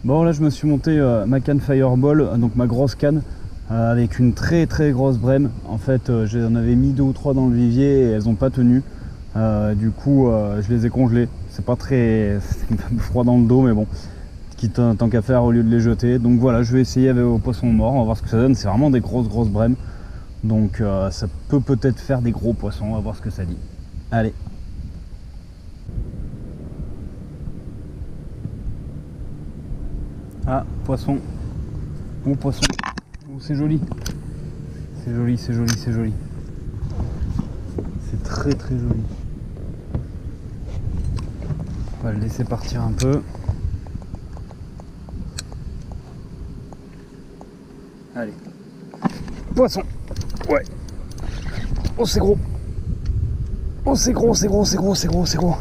Bon là je me suis monté ma canne Fireball, donc ma grosse canne, avec une très grosse brème. En fait j'en avais mis 2 ou 3 dans le vivier et elles n'ont pas tenu. Du coup je les ai congelées. C'est pas très c'est un peu froid dans le dos, mais bon, quitte tant qu'à faire au lieu de les jeter. Donc voilà, je vais essayer avec au poisson mort, on va voir ce que ça donne. C'est vraiment des grosses brèmes. Donc ça peut peut-être faire des gros poissons, on va voir ce que ça dit. Allez. Ah, poisson. Bon poisson. Oh, c'est joli. C'est joli, c'est joli, c'est joli. C'est très joli. On va le laisser partir un peu. Allez. Poisson. Ouais. Oh, c'est gros. Oh, c'est gros, c'est gros, c'est gros, c'est gros, c'est gros.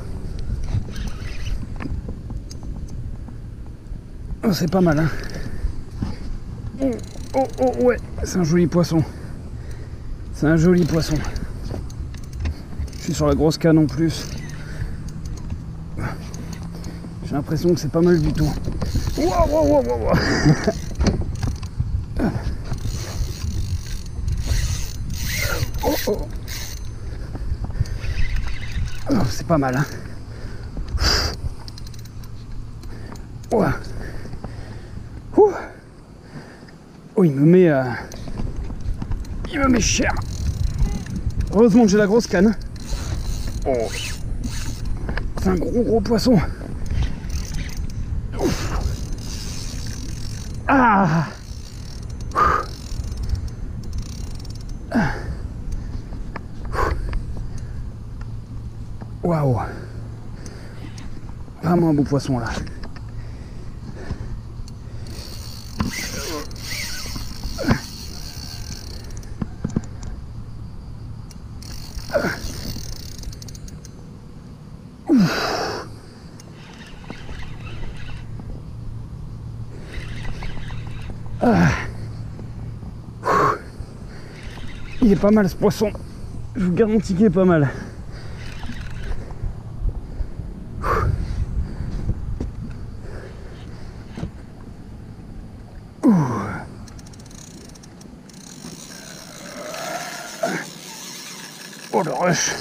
Oh, c'est pas mal, hein. Oh, ouais. C'est un joli poisson. C'est un joli poisson. Je suis sur la grosse canne en plus. J'ai l'impression que c'est pas mal du tout. Wow. Oh, c'est pas mal, hein. Ouais. Oh, il me met cher. Heureusement que j'ai la grosse canne. Oh, c'est un gros poisson. Ah. Waouh. Vraiment un beau poisson là. Il est pas mal ce poisson. Je vous garantis qu'il est pas mal. Oh le rush.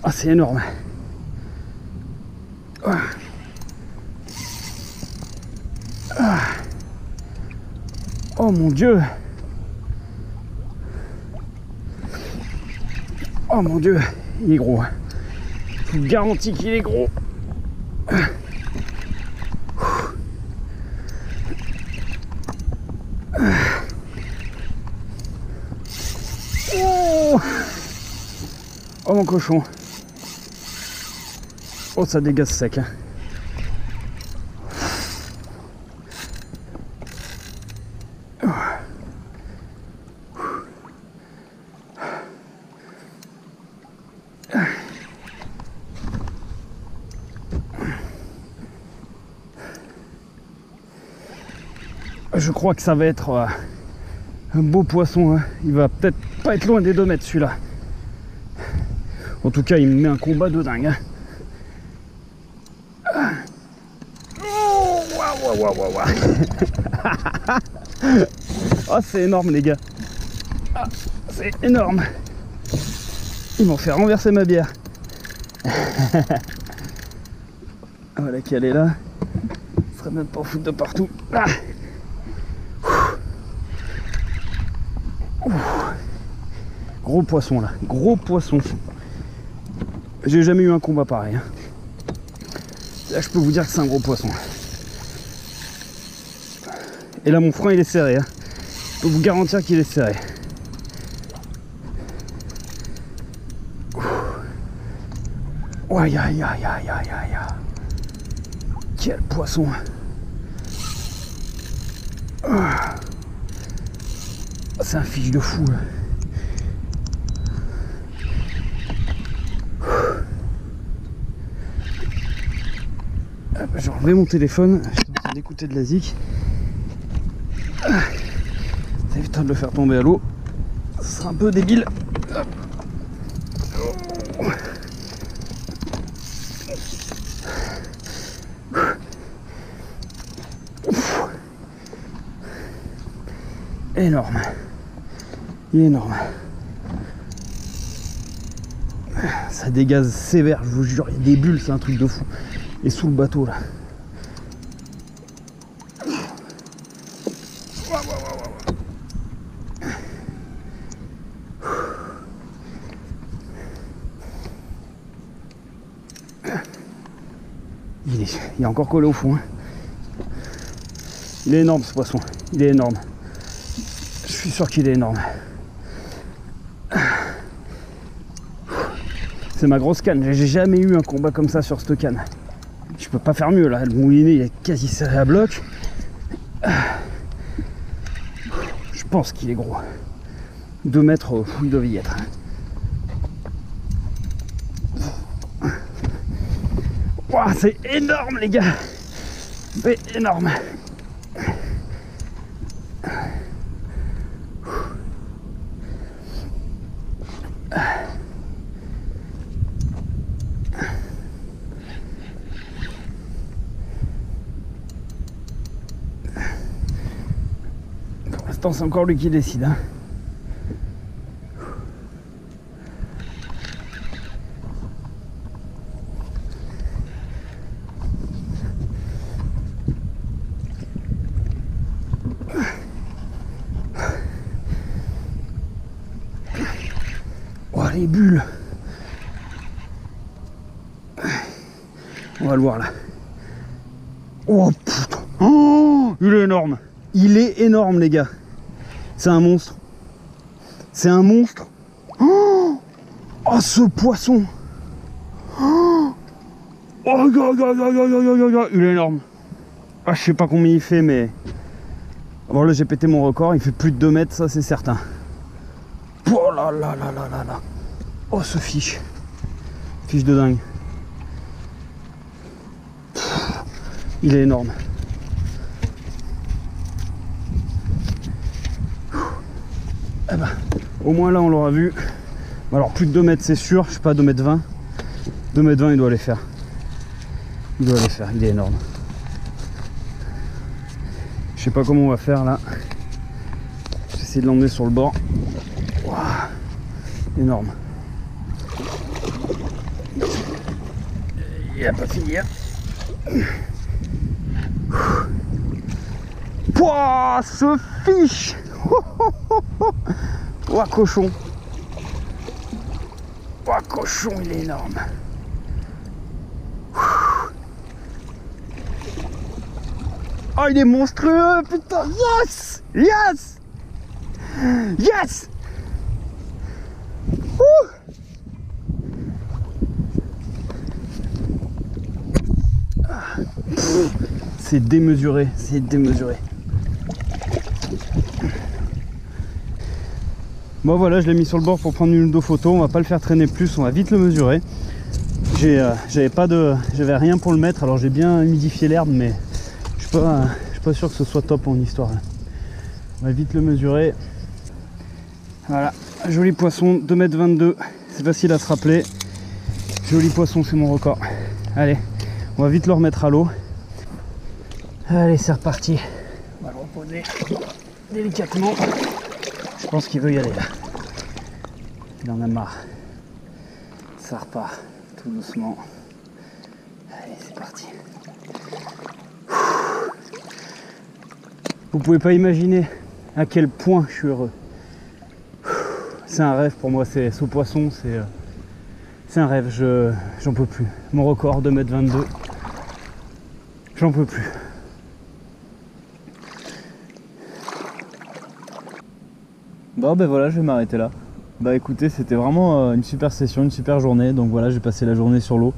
Ah, c'est énorme. Oh mon Dieu. Oh mon Dieu, il est gros. Je vous garantis qu'il est gros. Oh mon cochon. Oh, ça dégaze sec, hein. Je crois que ça va être un beau poisson, hein. Il va peut-être pas être loin des 2 mètres celui-là. En tout cas, il me met un combat de dingue, hein. Oh, waouh. Oh, c'est énorme les gars. Ah, c'est énorme. Ils m'ont fait renverser ma bière. Voilà qu'elle est là. Il serait même pas en foutre de partout. Ah. Gros poisson là, gros poisson. J'ai jamais eu un combat pareil, hein. Là je peux vous dire que c'est un gros poisson. Et là mon frein il est serré, hein. Je peux vous garantir qu'il est serré. Aïe. Quel poisson. C'est un fiche de fou là. J'ai enlevé mon téléphone, je suis en train d'écouter de la zik. Ça évitera de le faire tomber à l'eau. Ce sera un peu débile. Énorme. Il est énorme. Ça dégaze sévère, je vous jure, il y a des bulles, c'est un truc de fou. Et sous le bateau là. Il est encore collé au fond. Hein. Il est énorme ce poisson, il est énorme. Je suis sûr qu'il est énorme. C'est ma grosse canne, j'ai jamais eu un combat comme ça sur cette canne. Je peux pas faire mieux là, le moulinet il est quasi serré à bloc. Je pense qu'il est gros. 2 mètres, il doit y être. Wow, c'est énorme les gars. C'est énorme. Pour l'instant c'est encore lui qui décide. Hein. Oh les bulles. On va le voir là. Oh putain. Oh, il est énorme. Il est énorme les gars. C'est un monstre. C'est un monstre. Oh, oh ce poisson. Oh, il est énorme. Ah, je sais pas combien il fait mais... Bon là j'ai pété mon record, il fait plus de 2 mètres, ça c'est certain. Oh là là là là là là. Oh ce fiche. Fiche de dingue. Il est énorme. Eh ben, au moins là on l'aura vu. Alors plus de 2 mètres c'est sûr, je sais pas 2 mètres 20. 2 mètres 20 il doit les faire. Il doit les faire, il est énorme. Je sais pas comment on va faire là. J'essaie de l'emmener sur le bord. Wow. Énorme. Il a pas fini. Pouah, ce fiche. Ouah, cochon. Ouah, cochon, il est énorme. Oh, il est monstrueux, putain. Yes. Yes. Yes. C'est démesuré, c'est démesuré. Bon voilà, je l'ai mis sur le bord pour prendre une ou deux photos. On va pas le faire traîner plus, on va vite le mesurer. J'avais rien pour le mettre, alors j'ai bien humidifié l'herbe, mais je suis pas sûr que ce soit top en histoire. On va vite le mesurer. Voilà, joli poisson, 2,22 m, c'est facile à se rappeler. Joli poisson, c'est mon record. Allez, on va vite le remettre à l'eau. Allez, c'est reparti. On va le reposer délicatement. Je pense qu'il veut y aller là. Il en a marre. Ça repart tout doucement. Allez, c'est parti. Vous pouvez pas imaginer à quel point je suis heureux. C'est un rêve pour moi, ce poisson, c'est un rêve, j'en peux plus. Mon record, 2,22 m, j'en peux plus. Bon ben voilà, je vais m'arrêter là. Bah écoutez, c'était vraiment une super session, une super journée. Donc voilà, j'ai passé la journée sur l'eau.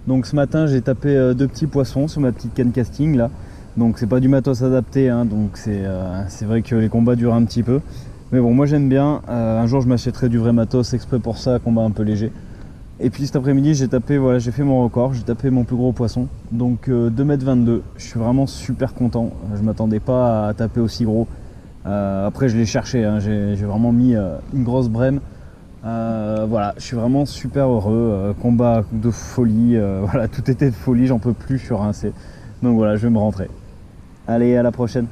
Donc ce matin, j'ai tapé 2 petits poissons sur ma petite canne casting là. Donc c'est pas du matos adapté, hein, donc c'est vrai que les combats durent un petit peu. Mais bon, moi j'aime bien. Un jour je m'achèterai du vrai matos exprès pour ça, combat un peu léger. Et puis cet après-midi j'ai tapé, voilà, j'ai fait mon record, j'ai tapé mon plus gros poisson. Donc 2,22 m, je suis vraiment super content. Je m'attendais pas à taper aussi gros. Après je l'ai cherché, hein, j'ai vraiment mis une grosse brème. Voilà, je suis vraiment super heureux. Combat de folie, voilà, tout était de folie, j'en peux plus, je suis rincé. Donc voilà, je vais me rentrer. Allez, à la prochaine.